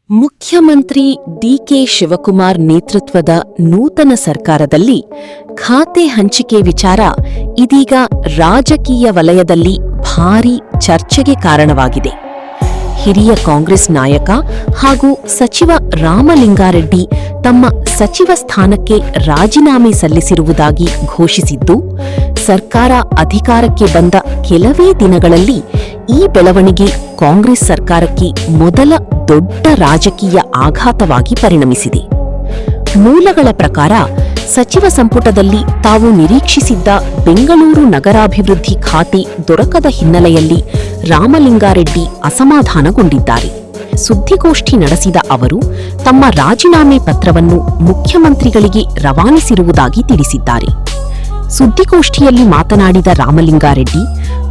ಮುಖ್ಯಮಂತ್ರಿ ಡಿಕೆ ಶಿವಕುಮಾರ್ ನೇತೃತ್ವದ ನೂತನ ಸರ್ಕಾರದಲ್ಲಿ ಖಾತೆ ಹಂಚಿಕೆ ವಿಚಾರ ಇದೀಗ ರಾಜಕೀಯ ವಲಯದಲ್ಲಿ ಭಾರೀ ಚರ್ಚೆಗೆ ಕಾರಣವಾಗಿದೆ. ಹಿರಿಯ ಕಾಂಗ್ರೆಸ್ ನಾಯಕ ಹಾಗೂ ಸಚಿವ ರಾಮಲಿಂಗಾರೆಡ್ಡಿ ತಮ್ಮ ಸಚಿವ ಸ್ಥಾನಕ್ಕೆ ರಾಜೀನಾಮೆ ಸಲ್ಲಿಸಿರುವುದಾಗಿ ಘೋಷಿಸಿದ್ದು, ಸರ್ಕಾರ ಅಧಿಕಾರಕ್ಕೆ ಬಂದ ಕೆಲವೇ ದಿನಗಳಲ್ಲಿ ಈ ಬೆಳವಣಿಗೆ ಕಾಂಗ್ರೆಸ್ ಸರ್ಕಾರಕ್ಕೆ ಮೊದಲ ದೊಡ್ಡ ರಾಜಕೀಯ ಆಘಾತವಾಗಿ ಪರಿಣಮಿಸಿದೆ. ಮೂಲಗಳ ಪ್ರಕಾರ ಸಚಿವ ಸಂಪುಟದಲ್ಲಿ ತಾವು ನಿರೀಕ್ಷಿಸಿದ್ದ ಬೆಂಗಳೂರು ನಗರಾಭಿವೃದ್ಧಿ ಖಾತೆ ದೊರಕದ ಹಿನ್ನೆಲೆಯಲ್ಲಿ ರಾಮಲಿಂಗಾರೆಡ್ಡಿ ಅಸಮಾಧಾನಗೊಂಡಿದ್ದಾರೆ. ಸುದ್ದಿಗೋಷ್ಠಿ ನಡೆಸಿದ ಅವರು ತಮ್ಮ ರಾಜೀನಾಮೆ ಪತ್ರವನ್ನು ಮುಖ್ಯಮಂತ್ರಿಗಳಿಗೆ ರವಾನಿಸಿರುವುದಾಗಿ ತಿಳಿಸಿದ್ದಾರೆ. ಸುದ್ದಿಗೋಷ್ಠಿಯಲ್ಲಿ ಮಾತನಾಡಿದ ರಾಮಲಿಂಗಾರೆಡ್ಡಿ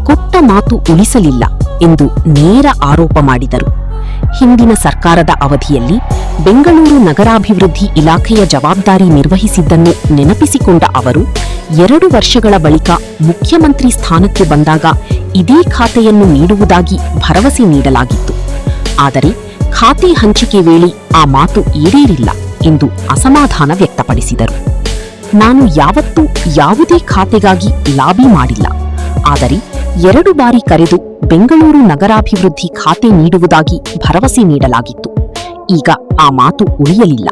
ಕೊಟ್ಟ ಮಾತು ಉಳಿಸಲಿಲ್ಲ ಎಂದು ನೇರ ಆರೋಪ ಮಾಡಿದರು. ಹಿಂದಿನ ಸರ್ಕಾರದ ಅವಧಿಯಲ್ಲಿ ಬೆಂಗಳೂರು ನಗರಾಭಿವೃದ್ಧಿ ಇಲಾಖೆಯ ಜವಾಬ್ದಾರಿ ನಿರ್ವಹಿಸಿದ್ದನ್ನು ನೆನಪಿಸಿಕೊಂಡ ಅವರು 2 ವರ್ಷಗಳ ಬಳಿಕ ಮುಖ್ಯಮಂತ್ರಿ ಸ್ಥಾನಕ್ಕೆ ಬಂದಾಗ ಇದೇ ಖಾತೆಯನ್ನು ನೀಡುವುದಾಗಿ ಭರವಸೆ ನೀಡಲಾಗಿತ್ತು. ಆದರೆ ಖಾತೆ ಹಂಚಿಕೆ ವೇಳೆ ಆ ಮಾತು ಈಡೇರಿಲ್ಲ ಎಂದು ಅಸಮಾಧಾನ ವ್ಯಕ್ತಪಡಿಸಿದರು. ನಾನು ಯಾವತ್ತೂ ಯಾವುದೇ ಖಾತೆಗಾಗಿ ಲಾಬಿ ಮಾಡಿಲ್ಲ. ಆದರೆ 2 ಬಾರಿ ಕರೆದು ಬೆಂಗಳೂರು ನಗರಾಭಿವೃದ್ಧಿ ಖಾತೆ ನೀಡುವುದಾಗಿ ಭರವಸೆ ನೀಡಲಾಗಿತ್ತು. ಈಗ ಆ ಮಾತು ಉಳಿಯಲಿಲ್ಲ.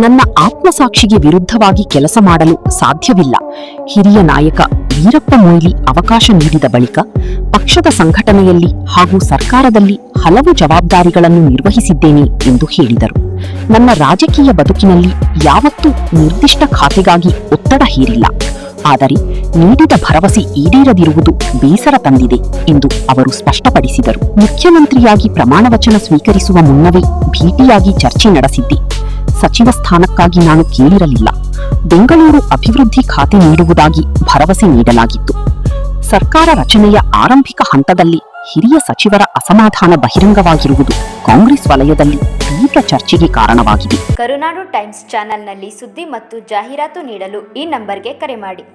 ನನ್ನ ಆತ್ಮಸಾಕ್ಷಿಗೆ ವಿರುದ್ಧವಾಗಿ ಕೆಲಸ ಮಾಡಲು ಸಾಧ್ಯವಿಲ್ಲ. ಹಿರಿಯ ನಾಯಕ ವೀರಪ್ಪ ಮೊಯ್ಲಿ ಅವಕಾಶ ನೀಡಿದ ಬಳಿಕ ಪಕ್ಷದ ಸಂಘಟನೆಯಲ್ಲಿ ಹಾಗೂ ಸರ್ಕಾರದಲ್ಲಿ ಹಲವು ಜವಾಬ್ದಾರಿಗಳನ್ನು ನಿರ್ವಹಿಸಿದ್ದೇನೆ ಎಂದು ಹೇಳಿದರು. ನನ್ನ ರಾಜಕೀಯ ಬದುಕಿನಲ್ಲಿ ಯಾವತ್ತೂ ನಿರ್ದಿಷ್ಟ ಖಾತೆಗಾಗಿ ಒತ್ತಡ ಹೇರಿಲ್ಲ. ಆದರೆ ನೀಡಿದ ಭರವಸೆ ಈಡೇರದಿರುವುದು ಬೇಸರ ತಂದಿದೆ ಎಂದು ಅವರು ಸ್ಪಷ್ಟಪಡಿಸಿದರು. ಮುಖ್ಯಮಂತ್ರಿಯಾಗಿ ಪ್ರಮಾಣವಚನ ಸ್ವೀಕರಿಸುವ ಮುನ್ನವೇ ಭೇಟಿಯಾಗಿ ಚರ್ಚೆ ನಡೆಸಿದ್ದೆ. ಸಚಿವ ಸ್ಥಾನಕ್ಕಾಗಿ ನಾನು ಕೇಳಿರಲಿಲ್ಲ. ಬೆಂಗಳೂರು ಅಭಿವೃದ್ಧಿ ಖಾತೆ ನೀಡುವುದಾಗಿ ಭರವಸೆ ನೀಡಲಾಗಿತ್ತು. ಸರ್ಕಾರ ರಚನೆಯ ಆರಂಭಿಕ ಹಂತದಲ್ಲಿ ಹಿರಿಯ ಸಚಿವರ ಅಸಮಾಧಾನ ಬಹಿರಂಗವಾಗಿರುವುದು ಕಾಂಗ್ರೆಸ್ ವಲಯದಲ್ಲಿ ತೀವ್ರ ಚರ್ಚೆಗೆ ಕಾರಣವಾಗಿದೆ. ಕರುನಾಡು ಟೈಮ್ಸ್ ಚಾನೆಲ್ನಲ್ಲಿ ಸುದ್ದಿ ಮತ್ತು ಜಾಹೀರಾತು ನೀಡಲು ಈ ನಂಬರ್ಗೆ ಕರೆ ಮಾಡಿ.